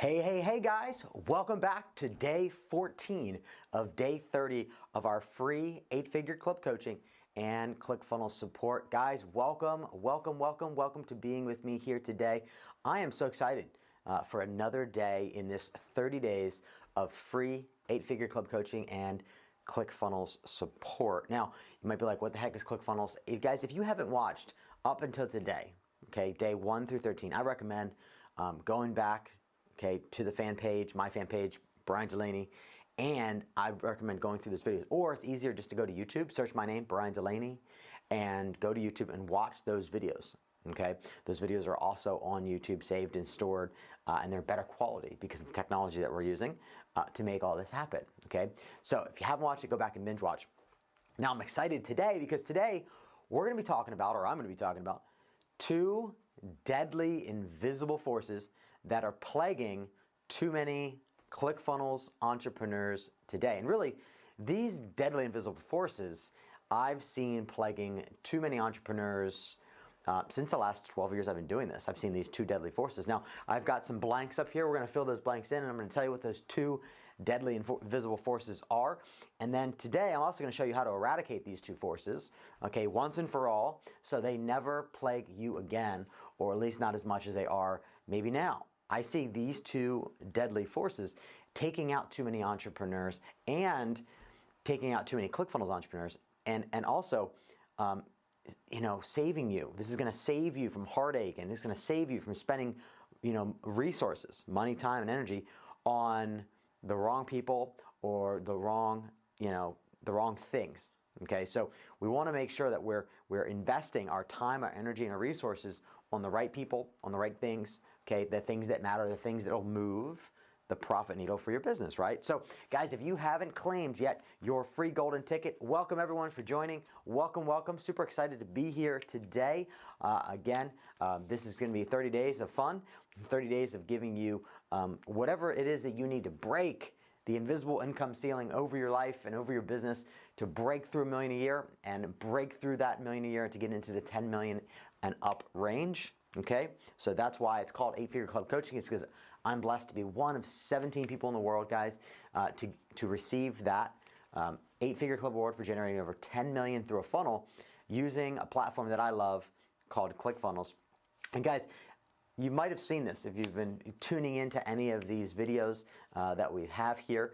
Hey guys, welcome back to day 14 of day 30 of our free 8-figure club coaching and ClickFunnels support. Guys, welcome to being with me here today. I am so excited for another day in this 30 days of free 8-figure club coaching and ClickFunnels support. Now, you might be like, what the heck is ClickFunnels? Guys, if you haven't watched up until today, okay, day 1 through 13, I recommend going back to the fan page, my fan page, Bryan Dulaney, and I recommend going through this videos. Or it's easier just to go to YouTube, search my name, Bryan Dulaney, and go to YouTube and watch those videos. Okay, those videos are also on YouTube, saved and stored, and they're better quality because it's technology that we're using to make all this happen. Okay, so if you haven't watched it, go back and binge watch. Now I'm excited today because today we're going to be talking about, or I'm going to be talking about, 2 deadly invisible forces that are plaguing too many ClickFunnels entrepreneurs today. And really, these deadly invisible forces I've seen plaguing too many entrepreneurs since the last 12 years I've been doing this. I've seen these 2 deadly forces. Now, I've got some blanks up here. We're going to fill those blanks in, and I'm going to tell you what those 2 deadly invisible forces are. And then today, I'm also going to show you how to eradicate these 2 forces, okay, once and for all, so they never plague you again, or at least not as much as they are maybe now. I see these 2 deadly forces taking out too many entrepreneurs and taking out too many ClickFunnels entrepreneurs, and also, saving you. This is going to save you from heartache, and it's going to save you from spending, resources, money, time, and energy on the wrong people or the wrong things. Okay, so we want to make sure that we're investing our time, our energy, and our resources on the right people, on the right things. Okay, the things that matter, the things that will move the profit needle for your business, right? So guys, if you haven't claimed yet your free golden ticket, welcome everyone for joining. Welcome. Super excited to be here today. This is going to be 30 days of fun, 30 days of giving you whatever it is that you need to break the invisible income ceiling over your life and over your business, to break through $1 million a year and break through that $1 million a year to get into the 10 million and up range. Okay, so that's why it's called 8-figure club coaching, is because I'm blessed to be one of 17 people in the world, guys, to receive that 8-figure club award for generating over 10 million through a funnel using a platform that I love called ClickFunnels. And guys, you might have seen this if you've been tuning into any of these videos that we have here.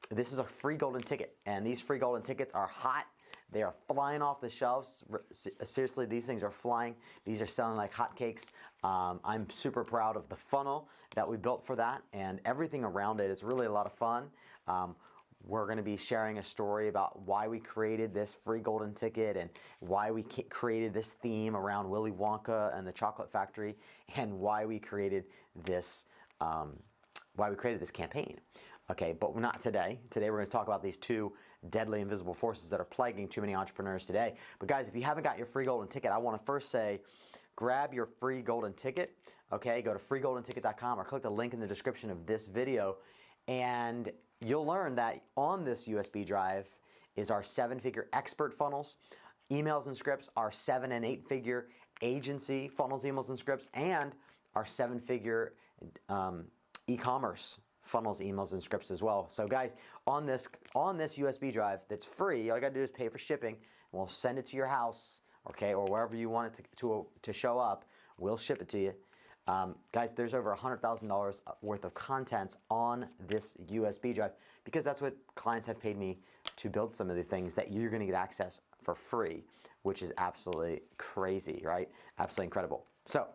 This is a free golden ticket, and these free golden tickets are hot. They are flying off the shelves. Seriously, these things are flying. These are selling like hotcakes. I'm super proud of the funnel that we built for that and everything around it. It's really a lot of fun. We're going to be sharing a story about why we created this free golden ticket and why we created this theme around Willy Wonka and the Chocolate Factory, and why we created this campaign. Okay, but we're not today. Today we're going to talk about these 2 deadly invisible forces that are plaguing too many entrepreneurs today. But guys, if you haven't got your free golden ticket, I want to first say, grab your free golden ticket. Okay, go to freegoldenticket.com or click the link in the description of this video, and you'll learn that on this USB drive is our 7-figure expert funnels, emails and scripts, our 7- and 8-figure agency funnels, emails, and scripts, and our 7-figure e-commerce funnels, emails, and scripts as well. So guys, on this USB drive that's free, all you gotta do is pay for shipping, and we'll send it to your house, okay, or wherever you want it to show up. We'll ship it to you. Guys, there's over $100,000 worth of contents on this USB drive, because that's what clients have paid me to build some of the things that you're going to get access for free, which is absolutely crazy, right? Absolutely incredible. So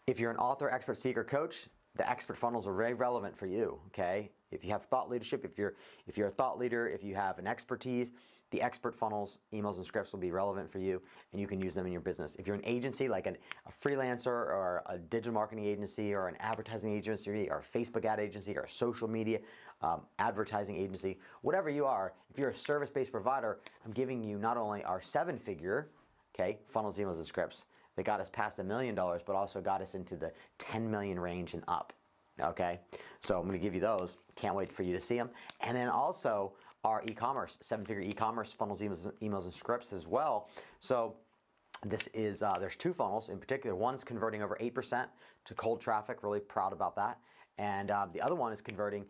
if you're an author, expert, speaker, coach, the expert funnels are very relevant for you, okay? If you have thought leadership, if you're a thought leader, if you have an expertise, the expert funnels, emails, and scripts will be relevant for you, and you can use them in your business. If you're an agency, like a freelancer or a digital marketing agency or an advertising agency or a Facebook ad agency or a social media advertising agency, whatever you are, if you're a service-based provider, I'm giving you not only our 7-figure, okay, funnels, emails, and scripts that got us past $1 million, but also got us into the 10 million range and up. Okay, so I'm going to give you those. Can't wait for you to see them. And then also our e-commerce, 7-figure e-commerce funnels, emails, and scripts as well. So This is, there's two funnels in particular. One's converting over 8% to cold traffic, really proud about that. And the other one is converting,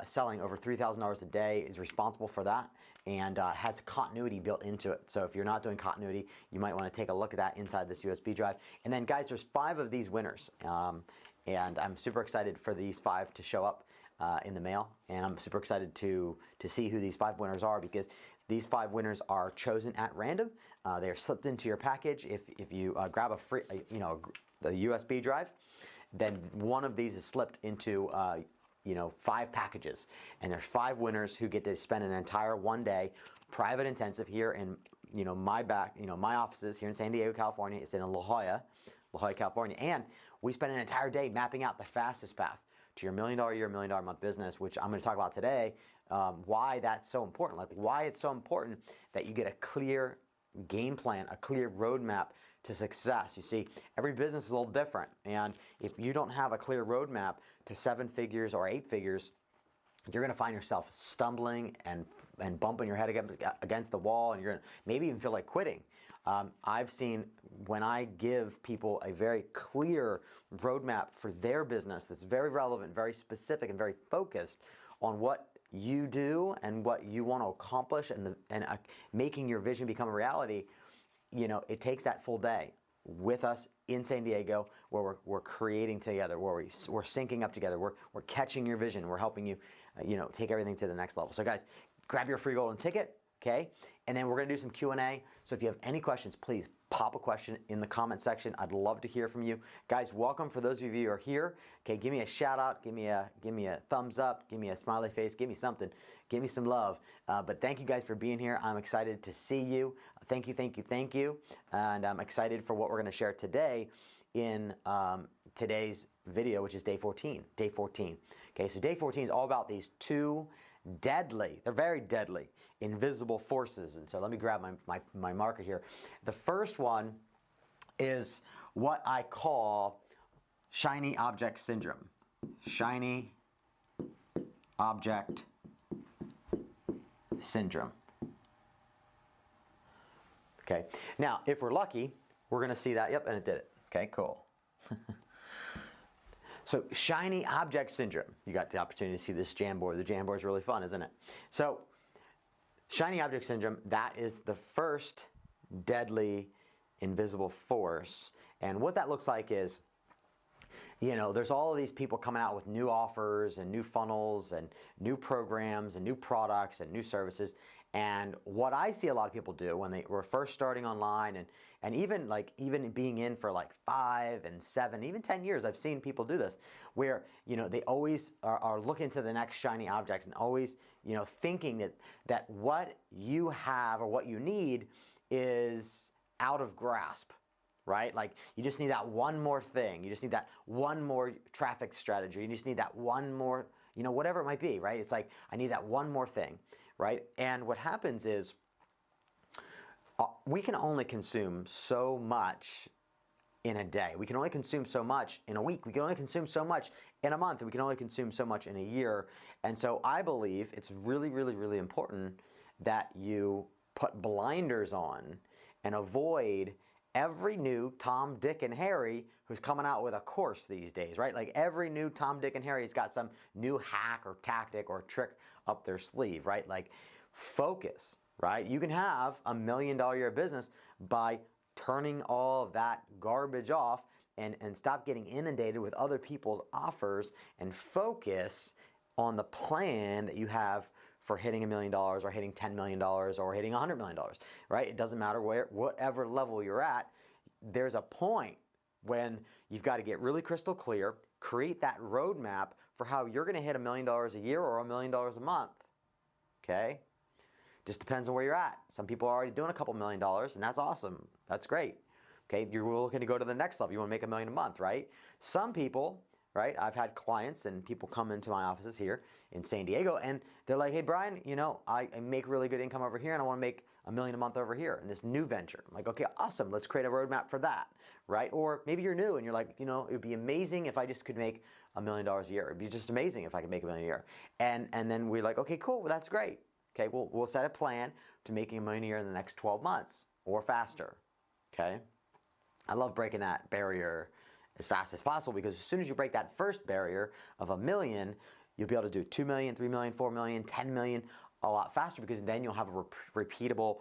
selling over $3,000 a day, is responsible for that, and has continuity built into it. So if you're not doing continuity, you might want to take a look at that inside this USB drive. And then guys, there's 5 of these winners. And I'm super excited for these 5 to show up in the mail. And I'm super excited to see who these 5 winners are, because these 5 winners are chosen at random. They're slipped into your package. If you grab a free, the USB drive, then one of these is slipped into 5 packages. And there's 5 winners who get to spend an entire 1-day private intensive here in my offices here in San Diego, California. It's in La Jolla, California. And we spend an entire day mapping out the fastest path to your $1 million a year, $1 million a month business, which I'm going to talk about today. Why that's so important, like why it's so important that you get a clear game plan, a clear roadmap to success. You see, every business is a little different, and if you don't have a clear roadmap to 7 figures or 8 figures, you're going to find yourself stumbling and bumping your head against the wall, and you're going to maybe even feel like quitting. I've seen when I give people a very clear roadmap for their business that's very relevant, very specific, and very focused on what you do and what you want to accomplish, and making your vision become a reality, it takes that full day with us in San Diego, where we're creating together, where we're syncing up together, we're catching your vision, we're helping you, take everything to the next level. So guys, grab your free golden ticket, okay? And then we're gonna do some Q&A. So if you have any questions, please pop a question in the comment section. I'd love to hear from you. Guys, welcome. For those of you who are here, okay, give me a shout out, give me a thumbs up, give me a smiley face, give me something, give me some love. But thank you guys for being here. I'm excited to see you. Thank you, thank you, thank you. And I'm excited for what we're gonna share today in today's video, which is day 14. Day 14. Okay, so day 14 is all about these 2 deadly, they're very deadly, invisible forces. And so let me grab my marker here. The first one is what I call shiny object syndrome. Shiny object syndrome. Okay, now if we're lucky, we're going to see that. Yep, and it did it. Okay, cool. So shiny object syndrome. You got the opportunity to see this Jamboard. The Jamboard is really fun, isn't it? So shiny object syndrome, that is the first deadly invisible force. And what that looks like is, there's all of these people coming out with new offers and new funnels and new programs and new products and new services. And what I see a lot of people do when they were first starting online, and even being in for like 5 and 7, even 10 years, I've seen people do this, where they always are looking to the next shiny object, and always thinking that what you have or what you need is out of grasp. Right? Like you just need that one more thing. You just need that one more traffic strategy. You just need that one more, whatever it might be, right? It's like, I need that one more thing, right? And what happens is we can only consume so much in a day. We can only consume so much in a week. We can only consume so much in a month. And we can only consume so much in a year. And so I believe it's really, really, really important that you put blinders on and avoid every new Tom, Dick, and Harry who's coming out with a course these days, right? Like every new Tom, Dick, and Harry's got some new hack or tactic or trick up their sleeve, right? Like focus, right? You can have a $1 million a year business by turning all of that garbage off and stop getting inundated with other people's offers and focus on the plan that you have for hitting $1 million or hitting $10 million or hitting $100 million, right? It doesn't matter whatever level you're at. There's a point when you've got to get really crystal clear, create that roadmap for how you're going to hit $1 million a year or $1 million a month, okay? Just depends on where you're at. Some people are already doing a couple $1 million, and that's awesome. That's great. Okay, you're looking to go to the next level. You want to make $1 million a month, right? Some people, right? I've had clients and people come into my offices here in San Diego, and they're like, hey, Bryan, I make really good income over here, and I want to make $1 million a month over here in this new venture. I'm like, okay, awesome. Let's create a roadmap for that, right? Or maybe you're new and you're like, it would be amazing if I just could make $1 million a year. It'd be just amazing if I could make $1 million a year. And then we're like, okay, cool. Well, that's great. Okay, we'll set a plan to making $1 million a year in the next 12 months or faster. Okay. I love breaking that barrier as fast as possible, because as soon as you break that first barrier of 1 million, you'll be able to do 2 million, 3 million, 4 million, 10 million a lot faster, because then you'll have a repeatable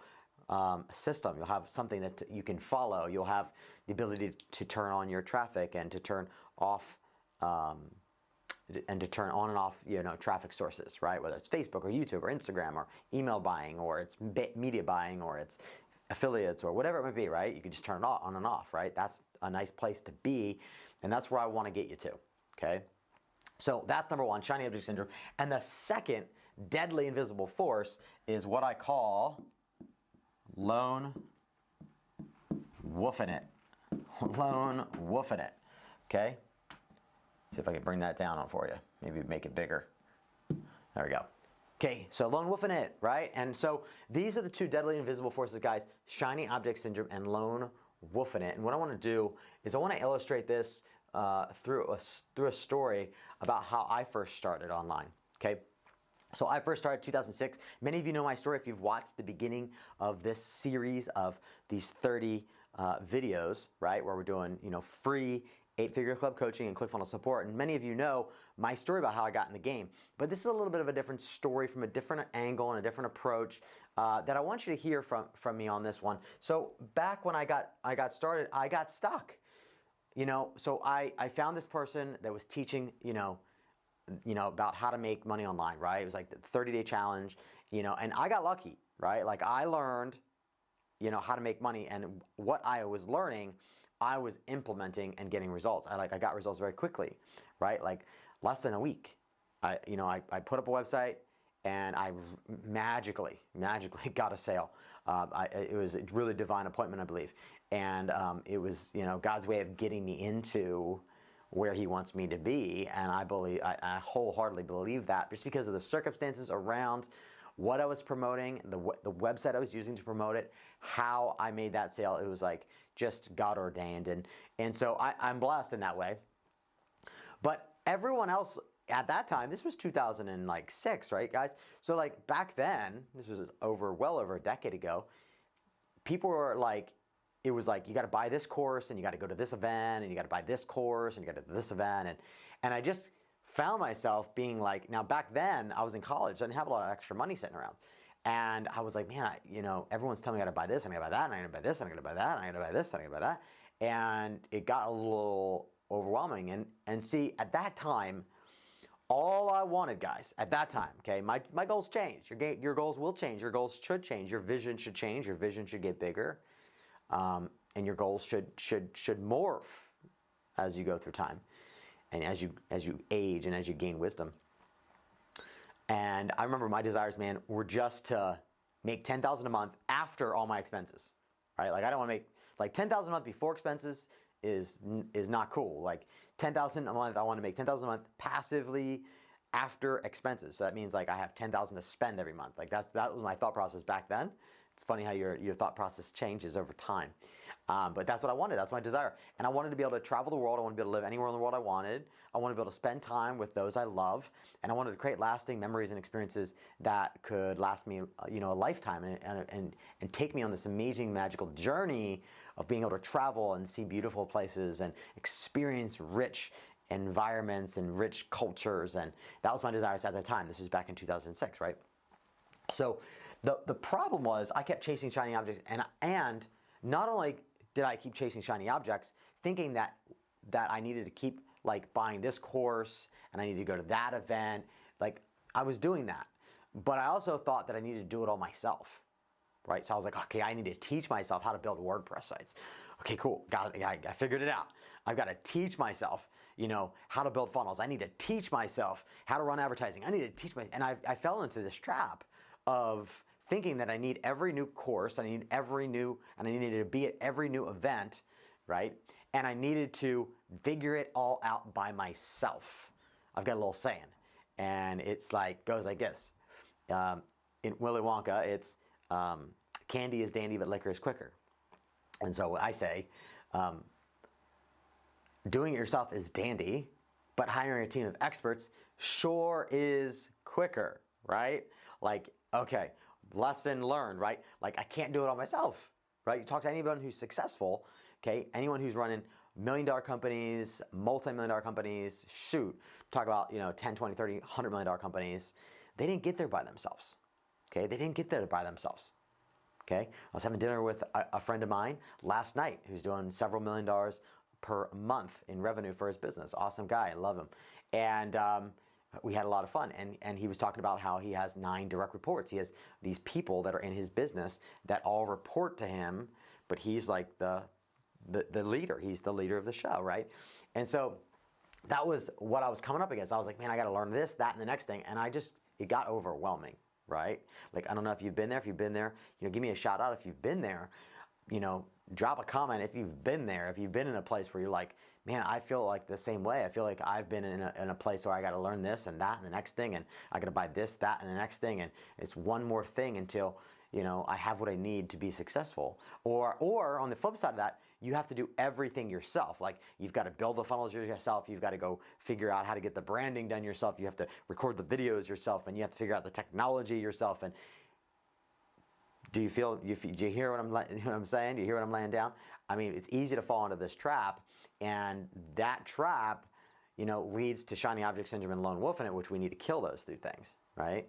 system. You'll have something that you can follow. You'll have the ability to turn on your traffic and to turn off and to turn on and off, traffic sources, right? Whether it's Facebook or YouTube or Instagram or email buying, or it's media buying, or it's affiliates, or whatever it might be, right? You can just turn it on and off, right? That's a nice place to be, and that's where I want to get you to, okay? So that's number one, shiny object syndrome. And the second deadly invisible force is what I call lone woofing it. Lone woofing it, okay? See if I can bring that down for you. Maybe make it bigger. There we go. Okay, so lone woofing it, right? And so these are the two deadly invisible forces, guys, shiny object syndrome and lone woofing it. And what I want to do is I want to illustrate this through a story about how I first started online, okay? So I first started 2006. Many of you know my story if you've watched the beginning of this series of these 30 videos, right, where we're doing, free 8-figure club coaching and ClickFunnels support. And many of you know my story about how I got in the game. But this is a little bit of a different story from a different angle and a different approach that I want you to hear from me on this one. So back when I got started, I got stuck. So I found this person that was teaching, about how to make money online, right? It was like the 30-day challenge, and I got lucky, right? Like I learned, how to make money, and what I was learning, I was implementing and getting results. I got results very quickly, right? Like less than a week. I put up a website and I magically got a sale. It was a really divine appointment, I believe. And it was, God's way of getting me into where He wants me to be. And I wholeheartedly believe that, just because of the circumstances around what I was promoting, the website I was using to promote it, how I made that sale. It was like just God ordained. And so I'm blessed in that way. But everyone else at that time, this was 2006, right, guys? So like back then, this was well over a decade ago, people were like, it was like, you got to buy this course, and you got to go to this event, and you got to buy this course, and you got to do this event. And I just found myself being like, now back then I was in college, I didn't have a lot of extra money sitting around. And I was like, man, everyone's telling me I got to buy this, and I got to buy that, and I got to buy this, and I got to buy that, and I got to buy this, and I got to buy that. And it got a little overwhelming. And see, at that time, all I wanted, guys, at that time, okay, my goals change. Your goals will change. Your goals should change. Your vision should change. Your vision should get bigger. And your goals should morph as you go through time, and as you age and as you gain wisdom. And I remember my desires, man, were just to make $10,000 a month after all my expenses, right? Like I don't want to make like $10,000 a month before expenses is not cool. Like $10,000 a month, I want to make $10,000 a month passively after expenses. So that means like I have $10,000 to spend every month. Like that was my thought process back then. It's funny how your thought process changes over time. But that's what I wanted. That's my desire. And I wanted to be able to travel the world. I wanted to be able to live anywhere in the world I wanted. I wanted to be able to spend time with those I love. And I wanted to create lasting memories and experiences that could last me, a lifetime and take me on this amazing, magical journey of being able to travel and see beautiful places and experience rich environments and rich cultures. And that was my desires at the time. This is back in 2006, right? So the problem was I kept chasing shiny objects, and not only did I keep chasing shiny objects, thinking that I needed to keep like buying this course and I needed to go to that event. Like I was doing that, but I also thought that I needed to do it all myself, right? So I was like, okay, I need to teach myself how to build WordPress sites. Okay, cool. I figured it out. I've got to teach myself, how to build funnels. I need to teach myself how to run advertising. I need to teach and I fell into this trap of thinking that I need every new course, and I needed to be at every new event, right? And I needed to figure it all out by myself. I've got a little saying, and it's like, goes like this. In Willy Wonka, it's candy is dandy, but liquor is quicker. And so I say, doing it yourself is dandy, but hiring a team of experts sure is quicker, right? Like, okay, lesson learned, right? Like I can't do it all myself, right? You talk to anyone who's successful, okay? Anyone who's running million-dollar companies, multi-million-dollar companies, shoot, talk about, you know, 10, 20, 30, $100 million companies, they didn't get there by themselves, okay? They didn't get there by themselves, okay? I was having dinner with a friend of mine last night who's doing several $1,000,000 per month in revenue for his business. Awesome guy, I love him. And we had a lot of fun, and he was talking about how he has 9 direct reports. He has these people that are in his business that all report to him, but he's like the leader. He's the leader of the show, right? And so that was what I was coming up against. I was like, man, I got to learn this, that, and the next thing, and it got overwhelming, right? Like, I don't know if you've been there. If you've been there, you know, give me a shout out if you've been there. You know, drop a comment if you've been there. If you've been in a place where you're like, man, I feel like the same way. I feel like I've been in a place where I got to learn this and that and the next thing, and I got to buy this, that, and the next thing, and it's one more thing until, you know, I have what I need to be successful. Or on the flip side of that, you have to do everything yourself. Like, you've got to build the funnels yourself. You've got to go figure out how to get the branding done yourself. You have to record the videos yourself, and you have to figure out the technology yourself. And do you hear what I'm saying? Do you hear what I'm laying down? I mean, it's easy to fall into this trap, and that trap, you know, leads to shiny object syndrome and lone wolf in it, which we need to kill those 2 things, right?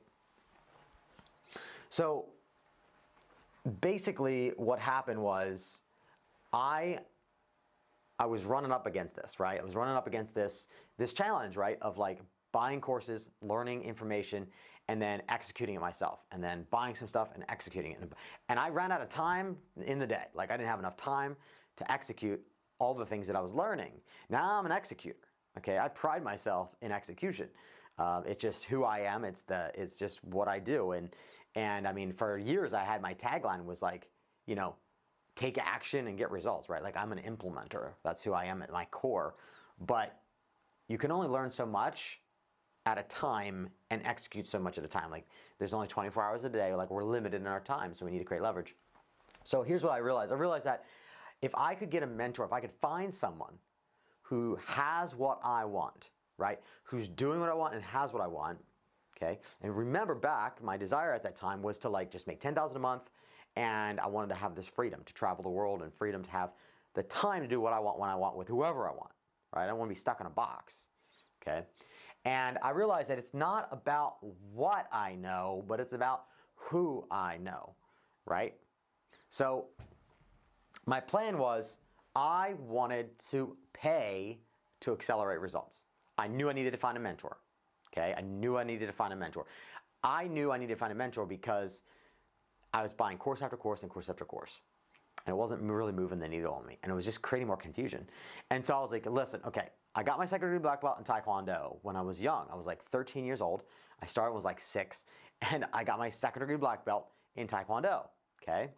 So basically what happened was I was running up against this, right? I was running up against this challenge, right, of like buying courses, learning information, and then executing it myself, and then buying some stuff and executing it. And I ran out of time in the day. Like, I didn't have enough time to execute all the things that I was learning. Now I'm an executor, okay? I pride myself in execution. It's just who I am. It's just what I do. And I mean, for years I had my tagline was like, you know, take action and get results, right? Like, I'm an implementer. That's who I am at my core. But you can only learn so much at a time and execute so much at a time. Like, there's only 24 hours a day. Like, we're limited in our time, so we need to create leverage. So here's what I realized. I realized that if I could get a mentor, if I could find someone who has what I want, right? Who's doing what I want and has what I want, okay? And remember back, my desire at that time was to like just make $10,000 a month, and I wanted to have this freedom to travel the world and freedom to have the time to do what I want when I want with whoever I want, right? I don't want to be stuck in a box, okay? And I realized that it's not about what I know, but it's about who I know, right? So my plan was I wanted to pay to accelerate results. I knew I needed to find a mentor, okay? I knew I needed to find a mentor. I knew I needed to find a mentor because I was buying course after course and course after course. And it wasn't really moving the needle on me. And it was just creating more confusion. And so I was like, listen, okay, I got my second degree black belt in Taekwondo when I was young. I was like 13 years old. I started when I was like 6. And I got my second degree black belt in Taekwondo, okay?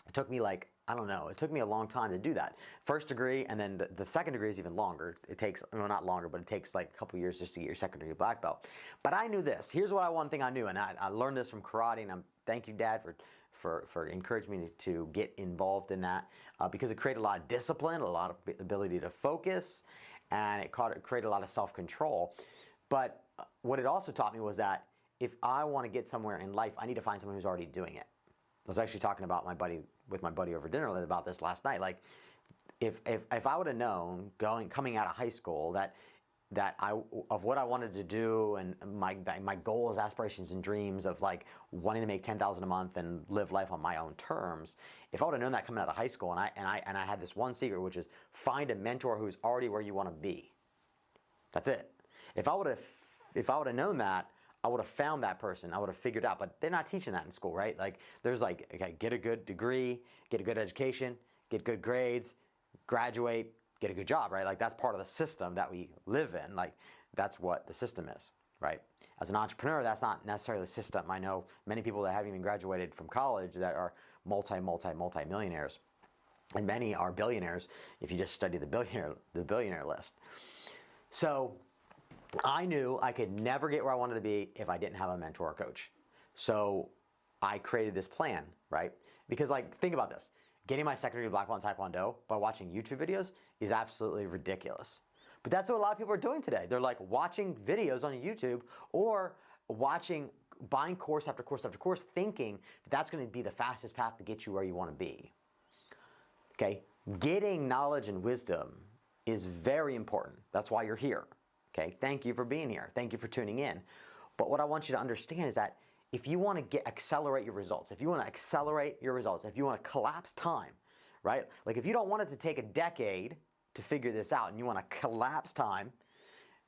It took me like, I don't know, it took me a long time to do that. First degree, and then the second degree is even longer. It takes, well, not longer, but it takes like a couple years just to get your second degree black belt. But I knew this. Here's what one thing I knew, and I learned this from karate, and thank you, Dad, for encouraging me to get involved in that because it created a lot of discipline, a lot of ability to focus, and it created a lot of self-control. But what it also taught me was that if I want to get somewhere in life, I need to find someone who's already doing it. I was actually talking about with my buddy over dinner about this last night. Like, if I would have known coming out of high school of what I wanted to do and my goals, aspirations, and dreams of like wanting to make $10,000 a month and live life on my own terms, if I would have known that coming out of high school, and I had this one secret, which is find a mentor who's already where you want to be. That's it. If I would have known that, I would have found that person. I would have figured out, but they're not teaching that in school, right? Like, there's like, okay, get a good degree, get a good education, get good grades, graduate, get a good job, right? Like, that's part of the system that we live in. Like, that's what the system is, right? As an entrepreneur, that's not necessarily the system. I know many people that haven't even graduated from college that are multi-millionaires, and many are billionaires if you just study the billionaire list. So I knew I could never get where I wanted to be if I didn't have a mentor or coach. So I created this plan, right? Because, like, think about this. Getting my second degree black belt in Taekwondo by watching YouTube videos is absolutely ridiculous. But that's what a lot of people are doing today. They're like watching videos on YouTube or buying course after course after course, thinking that that's going to be the fastest path to get you where you want to be. Okay? Getting knowledge and wisdom is very important. That's why you're here. Okay, thank you for being here. Thank you for tuning in. But what I want you to understand is that if you want to accelerate your results, if you want to accelerate your results, if you want to collapse time, right? Like if you don't want it to take a decade to figure this out and you want to collapse time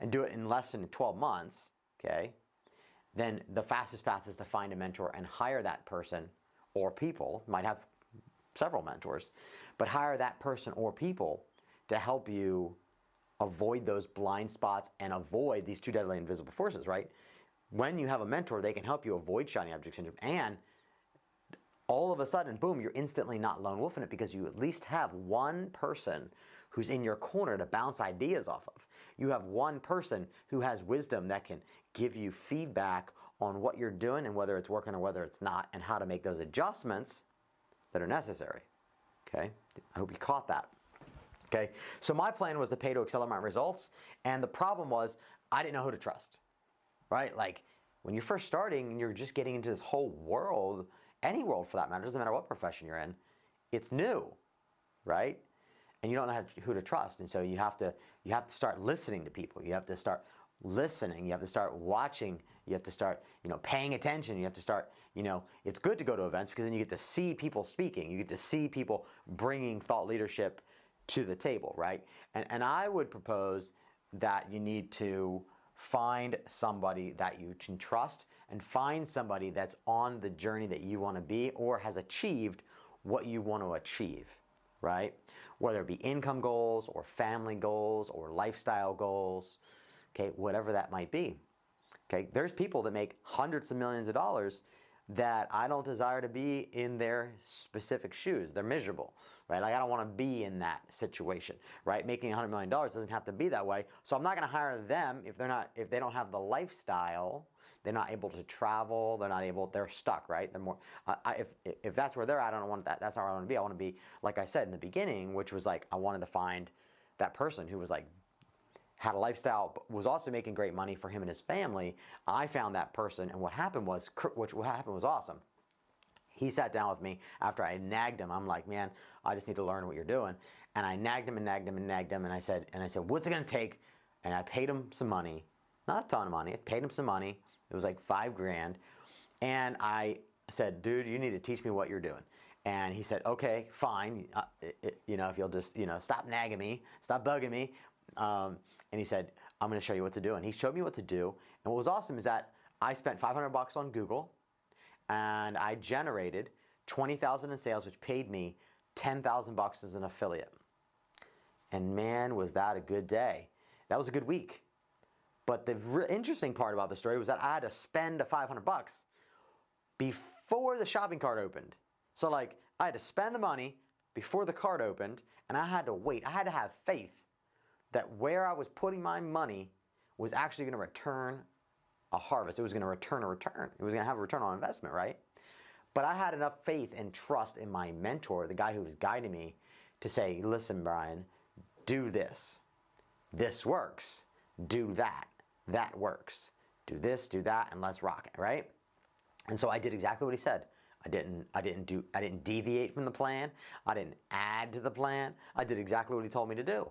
and do it in less than 12 months, okay, then the fastest path is to find a mentor and hire that person or people. You might have several mentors, but hire that person or people to help you avoid those blind spots and avoid these two deadly invisible forces, right? When you have a mentor, they can help you avoid shiny object syndrome, and all of a sudden, boom, you're instantly not lone wolfing it because you at least have one person who's in your corner to bounce ideas off of. You have one person who has wisdom that can give you feedback on what you're doing and whether it's working or whether it's not, and how to make those adjustments that are necessary. Okay, I hope you caught that. Okay, so my plan was to pay to accelerate my results, and the problem was I didn't know who to trust, right? Like when you're first starting and you're just getting into this whole world, any world for that matter, doesn't matter what profession you're in, it's new, right? And you don't know who to trust, and so you have to start listening to people. You have to start listening. You have to start watching. You have to start, paying attention. You have to start, it's good to go to events because then you get to see people speaking. You get to see people bringing thought leadership to the table, right? And I would propose that you need to find somebody that you can trust and find somebody that's on the journey that you want to be or has achieved what you want to achieve, right? Whether it be income goals or family goals or lifestyle goals, okay, whatever that might be. Okay, there's people that make hundreds of millions of dollars that I don't desire to be in their specific shoes. They're miserable, right? Like I don't want to be in that situation, right? Making $100 million doesn't have to be that way. So I'm not going to hire them if they don't have the lifestyle. They're not able to travel. They're stuck, right? They're more, if that's where they're at, I don't want that. That's not where I want to be. I want to be, like I said in the beginning, which was like, I wanted to find that person who was like, had a lifestyle, but was also making great money for him and his family. I found that person, and what happened was awesome. He sat down with me after I nagged him. I'm like, man, I just need to learn what you're doing. And I nagged him and nagged him and nagged him, and I said, what's it gonna take? And I paid him some money, not a ton of money. I paid him some money. It was like $5,000, and I said, dude, you need to teach me what you're doing. And he said, okay, fine. If you'll just stop nagging me, stop bugging me. And he said, I'm going to show you what to do. And he showed me what to do. And what was awesome is that I spent $500 on Google, and I generated $20,000 in sales, which paid me $10,000 as an affiliate. And man, was that a good day. That was a good week. But the interesting part about the story was that I had to spend the $500 before the shopping cart opened. So like I had to spend the money before the cart opened, and I had to wait. I had to have faith that where I was putting my money was actually going to return a harvest. It was going to return a return. It was going to have a return on investment, right? But I had enough faith and trust in my mentor, the guy who was guiding me, to say, listen, Bryan, do this. This works. Do that. That works. Do this, do that, and let's rock it, right? And so I did exactly what he said. I didn't deviate from the plan. I didn't add to the plan. I did exactly what he told me to do.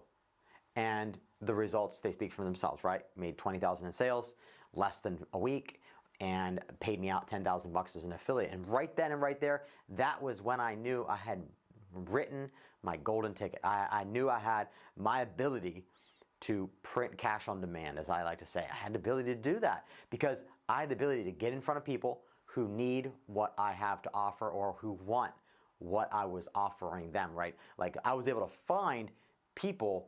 And the results, they speak for themselves, right? Made $20,000 in sales, less than a week, and paid me out $10,000 as an affiliate. And right then and right there, that was when I knew I had written my golden ticket. I knew I had my ability to print cash on demand, as I like to say. I had the ability to do that because I had the ability to get in front of people who need what I have to offer or who want what I was offering them, right? Like I was able to find people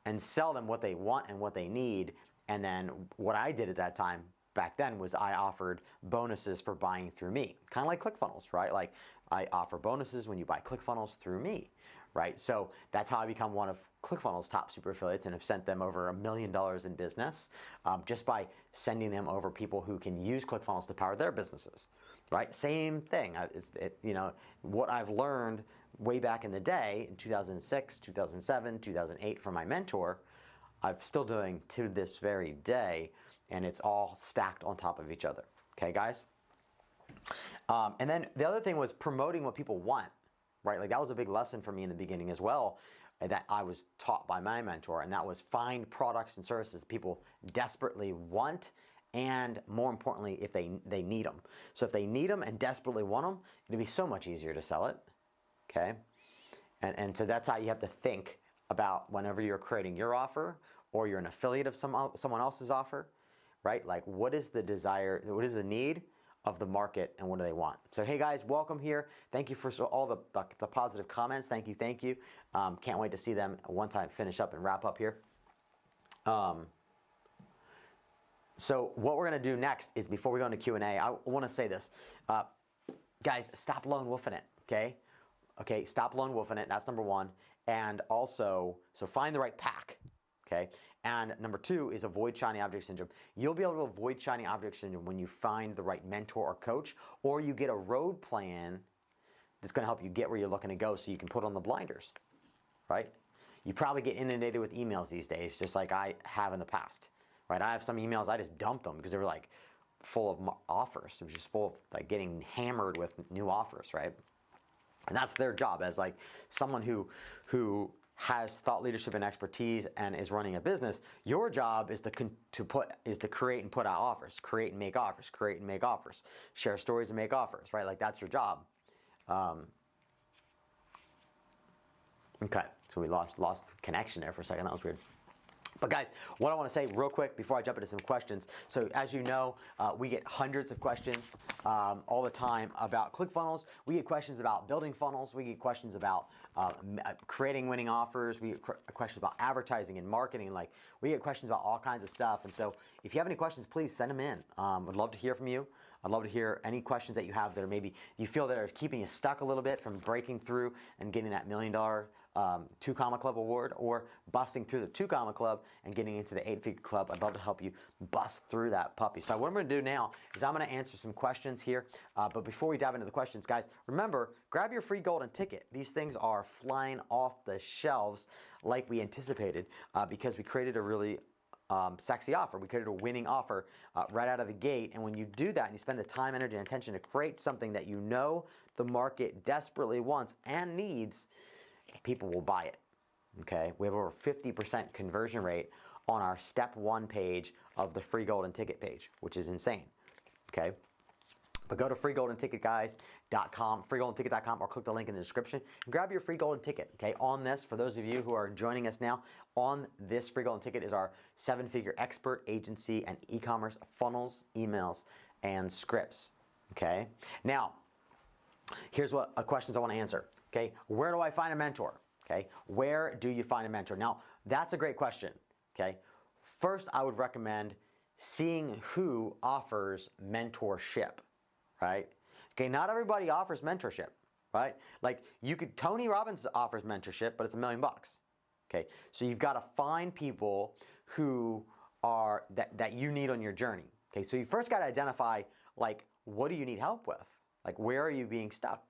and sell them what they want and what they need. And then what I did at that time back then was I offered bonuses for buying through me, kind of like ClickFunnels, right? Like I offer bonuses when you buy ClickFunnels through me, right? So that's how I become one of ClickFunnels' top super affiliates and have sent them over $1 million in business just by sending them over people who can use ClickFunnels to power their businesses, right? Same thing. What I've learned way back in the day, in 2006, 2007, 2008 from my mentor, I'm still doing to this very day, and it's all stacked on top of each other. Okay, guys? And then the other thing was promoting what people want. right? Like that was a big lesson for me in the beginning as well, that I was taught by my mentor, and that was find products and services people desperately want, and more importantly, if they need them. So if they need them and desperately want them, it'll be so much easier to sell it, okay? And so that's how you have to think about whenever you're creating your offer or you're an affiliate of someone else's offer, right? Like what is the desire, what is the need of the market, and what do they want? So hey guys, welcome here. Thank you for all the positive comments. Thank you. Can't wait to see them once I finish up and wrap up here. So what we're gonna do next is, before we go into Q&A, I wanna say this. Guys, stop lone wolfing it, okay? Okay, stop lone wolfing it, that's number one. And also, so find the right pack, okay? And number two is avoid shiny object syndrome. You'll be able to avoid shiny object syndrome when you find the right mentor or coach, or you get a road plan that's gonna help you get where you're looking to go so you can put on the blinders, right? You probably get inundated with emails these days, just like I have in the past, right? I have some emails, I just dumped them because they were like full of offers. It was just full of like getting hammered with new offers, right? And that's their job as like someone who has thought leadership and expertise and is running a business. Your job is to create and put out offers, create and make offers, share stories and make offers, right? Like that's your job. Okay, so we lost connection there for a second. That was weird. But guys, what I want to say real quick before I jump into some questions. So as you know, we get hundreds of questions all the time about ClickFunnels. We get questions about building funnels. We get questions about creating winning offers. We get questions about advertising and marketing. Like we get questions about all kinds of stuff. And so if you have any questions, please send them in. I'd love to hear from you. I'd love to hear any questions that you have that are maybe you feel that are keeping you stuck a little bit from breaking through and getting that $1 million 2 Comma Club award, or busting through the 2 Comma Club and getting into the 8-figure club. I'd love to help you bust through that puppy. So what I'm going to do now is I'm going to answer some questions here. But before we dive into the questions, guys, remember, grab your free golden ticket. These things are flying off the shelves like we anticipated because we created a really sexy offer. We created a winning offer right out of the gate. And when you do that and you spend the time, energy, and attention to create something that you know the market desperately wants and needs, people will buy it, okay? We have over 50% conversion rate on our step 1 page of the free golden ticket page, which is insane, okay? But go to freegoldenticketguys.com, freegoldenticket.com, or click the link in the description and grab your free golden ticket, okay? On this, for those of you who are joining us now, on this free golden ticket is our 7-figure expert agency and e-commerce funnels, emails, and scripts, okay? Now, here's what questions I want to answer. Okay, where do I find a mentor? Okay, where do you find a mentor? Now, that's a great question. Okay, first I would recommend seeing who offers mentorship, right? Okay, not everybody offers mentorship, right? Like Tony Robbins offers mentorship, but it's $1 million. Okay, so you've got to find people who are that you need on your journey. Okay, so you first got to identify, like, what do you need help with? Like, where are you getting stuck?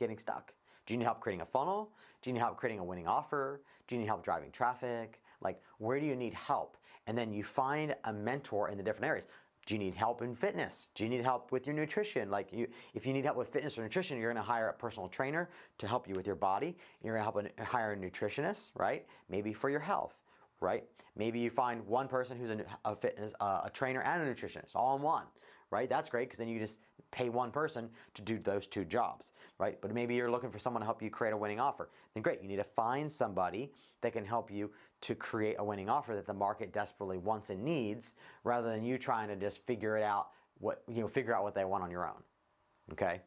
Do you need help creating a funnel? Do you need help creating a winning offer? Do you need help driving traffic? Like, where do you need help? And then you find a mentor in the different areas. Do you need help in fitness? Do you need help with your nutrition? Like, if you need help with fitness or nutrition, you're going to hire a personal trainer to help you with your body. You're going to hire a nutritionist, right? Maybe for your health, right? Maybe you find one person who's a trainer and a nutritionist all in one, right? That's great because then you just pay one person to do those 2 jobs, right? But maybe you're looking for someone to help you create a winning offer. Then great, you need to find somebody that can help you to create a winning offer that the market desperately wants and needs, rather than you trying to just figure out what they want on your own. Okay?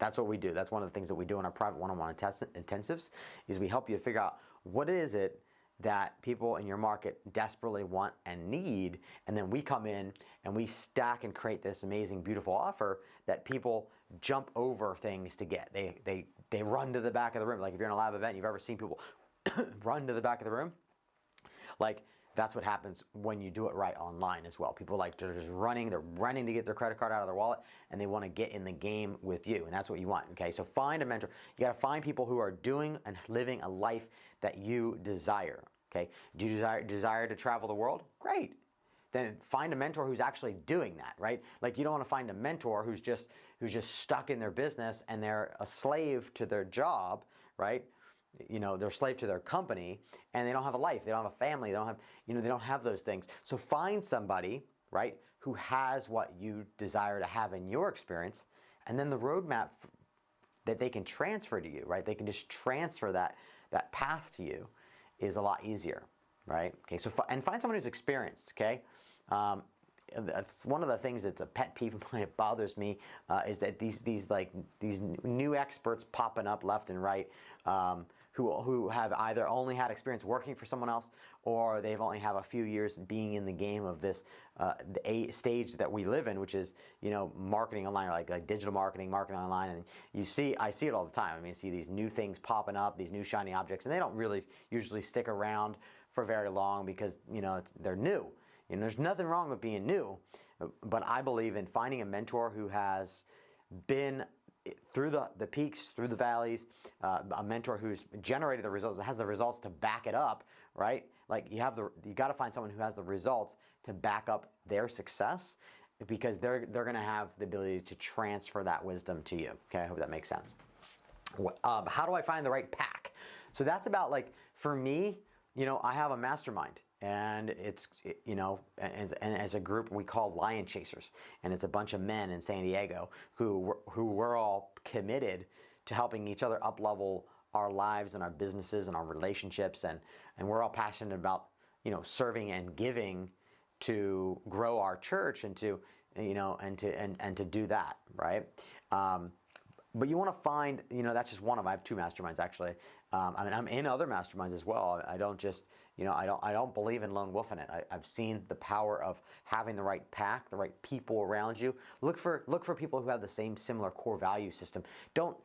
That's what we do. That's one of the things that we do in our private one-on-one intensives, is we help you figure out what is it that people in your market desperately want and need, and then we come in and we stack and create this amazing, beautiful offer that people jump over things to get. They run to the back of the room. Like if you're in a live event, you've ever seen people run to the back of the room? Like that's what happens when you do it right online as well. People they're running to get their credit card out of their wallet, and they want to get in the game with you, and that's what you want, okay? So find a mentor. You got to find people who are doing and living a life that you desire, okay? Do you desire to travel the world? Great. Then find a mentor who's actually doing that, right? Like you don't want to find a mentor who's just stuck in their business and they're a slave to their job, right? They're a slave to their company, and they don't have a life. They don't have a family. They don't have, they don't have those things. So find somebody, right, who has what you desire to have in your experience, and then the roadmap that they can transfer to you, right? They can just transfer that path to you is a lot easier, right? Okay, so and find someone who's experienced, okay? That's one of the things that's a pet peeve of mine. It bothers me is that these new experts popping up left and right, who have either only had experience working for someone else, or they've only have a few years being in the game of this the stage that we live in, which is marketing online, like digital marketing online. And I see it all the time. I mean, I see these new things popping up, these new shiny objects, and they don't really usually stick around for very long because they're new. There's nothing wrong with being new, but I believe in finding a mentor who has been through the peaks, through the valleys, a mentor who's generated the results, that has the results to back it up, right? Like you got to find someone who has the results to back up their success, because they're going to have the ability to transfer that wisdom to you. Okay, I hope that makes sense. How do I find the right pack? So that's about, like, for me, I have a mastermind. And it's, and as a group we call Lion Chasers, and it's a bunch of men in San Diego who we're all committed to helping each other up-level our lives and our businesses and our relationships, and we're all passionate about serving and giving to grow our church and to and to do that, right? But you want to find, that's just one of, I have two masterminds actually. I mean, I'm in other masterminds as well. I don't just, I don't believe in lone wolf in it. I've seen the power of having the right pack, the right people around you. Look for people who have the same similar core value system. Don't,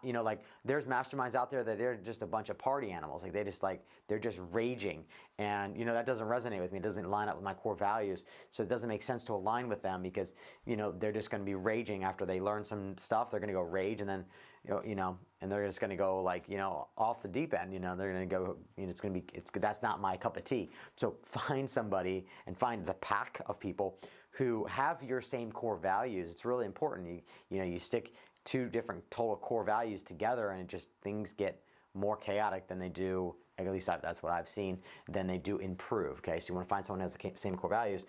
like, there's masterminds out there that they're just a bunch of party animals. Like they're just raging, and that doesn't resonate with me. It doesn't line up with my core values. So it doesn't make sense to align with them, because they're just going to be raging after they learn some stuff. They're going to go rage, and then and they're just going to go, like, off the deep end. They're going to go, that's not my cup of tea. So find somebody and find the pack of people who have your same core values. It's really important. You stick two different total core values together, and things get more chaotic than they do, at least that's what I've seen, than they do improve. Okay, so you want to find someone who has the same core values,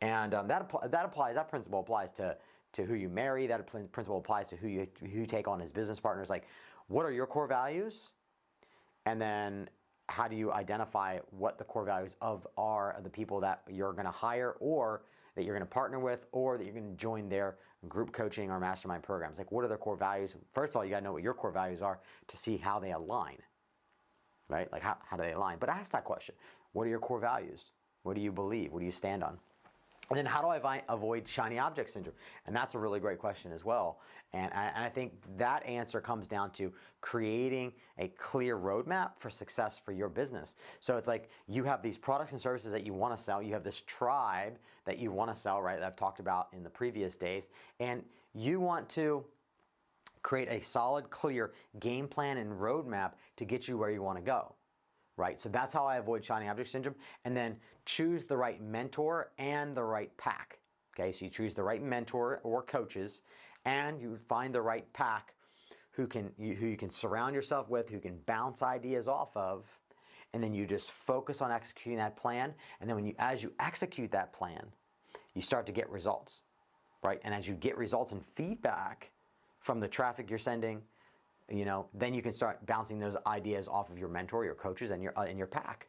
and that principle applies to who you marry. That principle applies to who you take on as business partners. Like, what are your core values, and then how do you identify what the core values of the people that you're going to hire, or that you're going to partner with, or that you're going to join their group coaching or mastermind programs? Like, what are their core values? First of all, you got to know what your core values are to see how they align, right? Like, how do they align? But ask that question. What are your core values? What do you believe? What do you stand on? And then how do I avoid shiny object syndrome? And that's a really great question as well. And I think that answer comes down to creating a clear roadmap for success for your business. So it's like, you have these products and services that you want to sell. You have this tribe that you want to sell, right, that I've talked about in the previous days. And you want to create a solid, clear game plan and roadmap to get you where you want to go. Right, so that's how I avoid shiny object syndrome. And then choose the right mentor and the right pack. Okay, so you choose the right mentor or coaches, and you find the right pack who you can surround yourself with, who can bounce ideas off of, and then you just focus on executing that plan. And then as you execute that plan, you start to get results, right? And as you get results and feedback from the traffic you're sending, then you can start bouncing those ideas off of your mentor, your coaches, and your pack,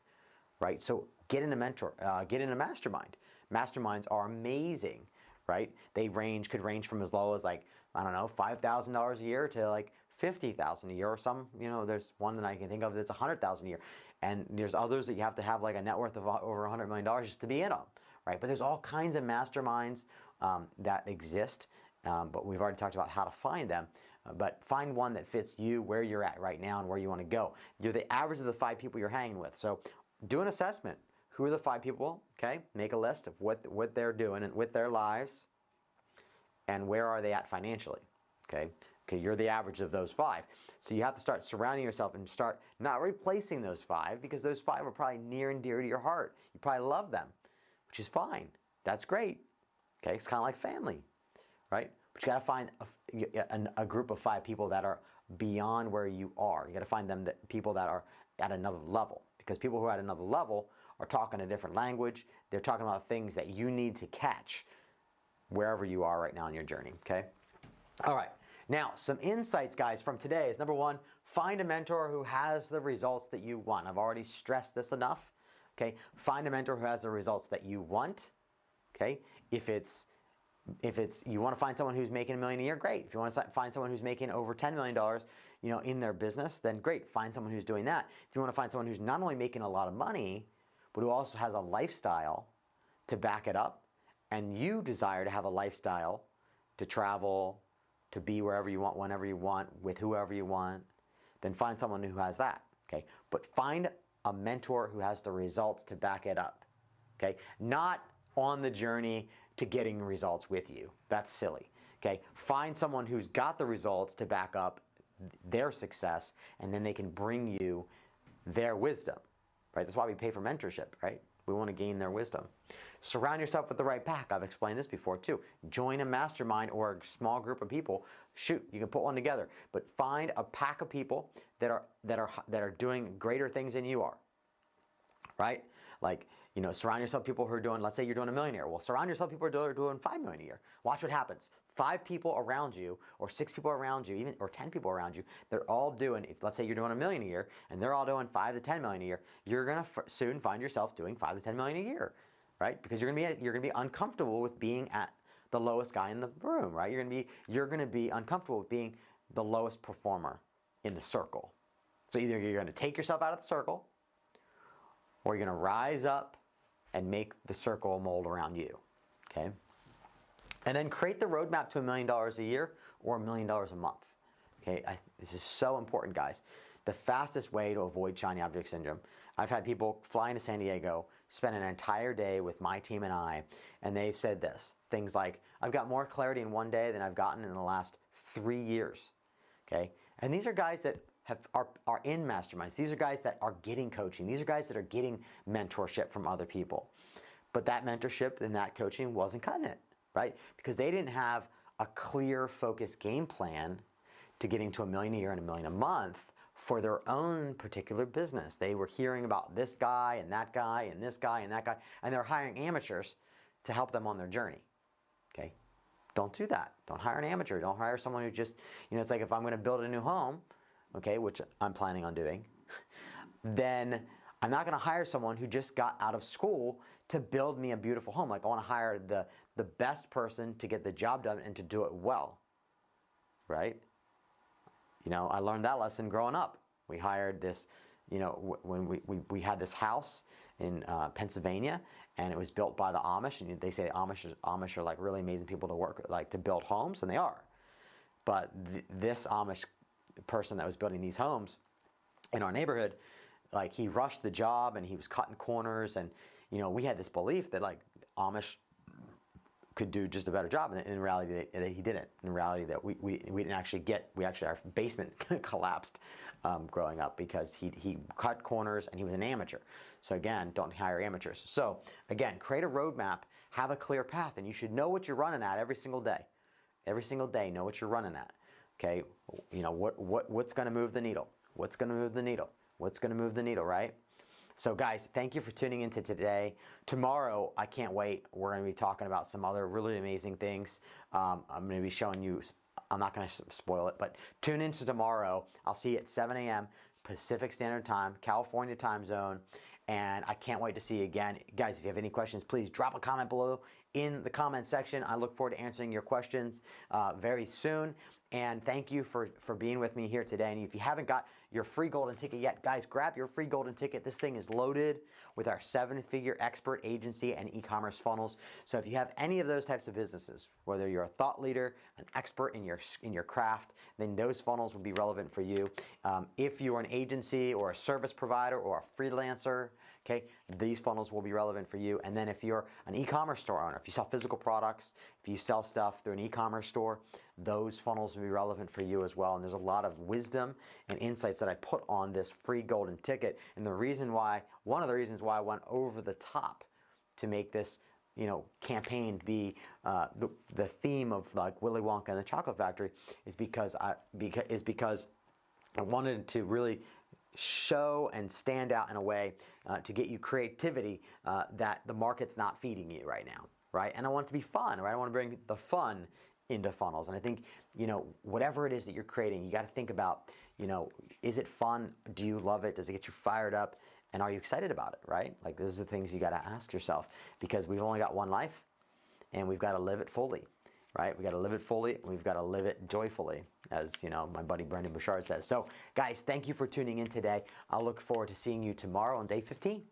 right? So get in a mastermind. Masterminds are amazing, right? They could range from as low as, like, I don't know, $5,000 a year to like $50,000 a year, or some, there's one that I can think of that's $100,000 a year, and there's others that you have to have like a net worth of over $100 million just to be in them, right? But there's all kinds of masterminds that exist, but we've already talked about how to find them. But find one that fits you, where you're at right now and where you want to go. You're the average of the 5 people you're hanging with. So do an assessment. Who are the 5 people? Okay, make a list of what they're doing and with their lives, and where are they at financially. Okay, you're the average of those 5. So you have to start surrounding yourself and start not replacing those 5, because those 5 are probably near and dear to your heart. You probably love them, which is fine. That's great. Okay, it's kind of like family, right? But you got to find a group of 5 people that are beyond where you are. You got to find them people that are at another level, because people who are at another level are talking a different language. They're talking about things that you need to catch wherever you are right now in your journey, okay? All right, now some insights, guys, from today is number 1, find a mentor who has the results that you want. I've already stressed this enough, okay? Find a mentor who has the results that you want, okay? If you want to find someone who's making $1 million a year, great. If you want to find someone who's making over $10 million, in their business, then great. Find someone who's doing that. If you want to find someone who's not only making a lot of money, but who also has a lifestyle to back it up, and you desire to have a lifestyle to travel, to be wherever you want, whenever you want, with whoever you want, then find someone who has that, okay? But find a mentor who has the results to back it up, okay? Not on the journey to getting results with you. That's silly, okay? Find someone who's got the results to back up their success, and then they can bring you their wisdom, right? That's why we pay for mentorship, right? We want to gain their wisdom. Surround yourself with the right pack. I've explained this before too. Join a mastermind or a small group of people. Shoot, you can put one together, but find a pack of people that are doing greater things than you are, right? Like, surround yourself with people who are doing, let's say you're doing $1 million a year. Well, surround yourself with people who are doing $5 million a year. Watch what happens. 5 people around you, or 6 people around you, or 10 people around you, they're all doing, if let's say you're doing $1 million a year, and they're all doing 5 to 10 million a year, you're gonna soon find yourself doing 5 to 10 million a year, right? Because you're gonna be uncomfortable with being at the lowest guy in the room, right? You're gonna be uncomfortable with being the lowest performer in the circle. So either you're gonna take yourself out of the circle, or you're gonna rise up and make the circle mold around you, okay? And then create the roadmap to $1 million a year or $1 million a month, okay? This is so important, guys. The fastest way to avoid shiny object syndrome. I've had people fly into San Diego, spend an entire day with my team and I, and they've said things like, I've got more clarity in one day than I've gotten in the last 3 years, okay? And these are guys that are in masterminds. These are guys that are getting coaching. These are guys that are getting mentorship from other people. But that mentorship and that coaching wasn't cutting it, right? Because they didn't have a clear, focused game plan to getting to $1 million a year and $1 million a month for their own particular business. They were hearing about this guy and that guy and this guy and that guy, and they're hiring amateurs to help them on their journey, okay? Don't do that. Don't hire an amateur. Don't hire someone who just, it's like if I'm going to build a new home, okay, which I'm planning on doing, then I'm not going to hire someone who just got out of school to build me a beautiful home. Like, I want to hire the best person to get the job done and to do it well, right? I learned that lesson growing up. We hired this, when we had this house in Pennsylvania, and it was built by the Amish, and they say Amish are like really amazing people to work with, like to build homes, and they are. But this Amish person that was building these homes in our neighborhood, like, he rushed the job and he was cutting corners, and we had this belief that like Amish could do just a better job, and in reality he didn't. In reality, that we didn't actually our basement collapsed growing up because he cut corners and he was an amateur. So again, don't hire amateurs. So again, create a roadmap, have a clear path, and you should know what you're running at every single day. Every single day, know what you're running at. Okay, what's going to move the needle? What's going to move the needle? What's going to move the needle, right? So guys, thank you for tuning into today. Tomorrow, I can't wait. We're going to be talking about some other really amazing things. I'm going to be showing you, I'm not going to spoil it, but tune into tomorrow. I'll see you at 7 a.m. Pacific Standard Time, California time zone. And I can't wait to see you again. Guys, if you have any questions, please drop a comment below in the comment section. I look forward to answering your questions very soon. And thank you for being with me here today. And if you haven't got your free golden ticket yet, guys, grab your free golden ticket. This thing is loaded with our 7-figure expert agency and e-commerce funnels. So if you have any of those types of businesses, whether you're a thought leader, an expert in your craft, then those funnels will be relevant for you. If you're an agency or a service provider or a freelancer, okay, these funnels will be relevant for you. And then if you're an e-commerce store owner, if you sell physical products, if you sell stuff through an e-commerce store, those funnels will be relevant for you as well. And there's a lot of wisdom and insights that I put on this free golden ticket. And one of the reasons why I went over the top to make this campaign to be the theme of like Willy Wonka and the Chocolate Factory is because I wanted to really show and stand out in a way to get you creativity that the market's not feeding you right now, right? And I want it to be fun, right? I want to bring the fun into funnels. And I think, whatever it is that you're creating, you got to think about, is it fun? Do you love it? Does it get you fired up? And are you excited about it, right? Like, those are the things you got to ask yourself, because we've only got one life and we've got to live it fully, right? We got to live it fully, and we've got to live it joyfully, as my buddy Brendan Bouchard says. So guys, thank you for tuning in today. I'll look forward to seeing you tomorrow on day 15.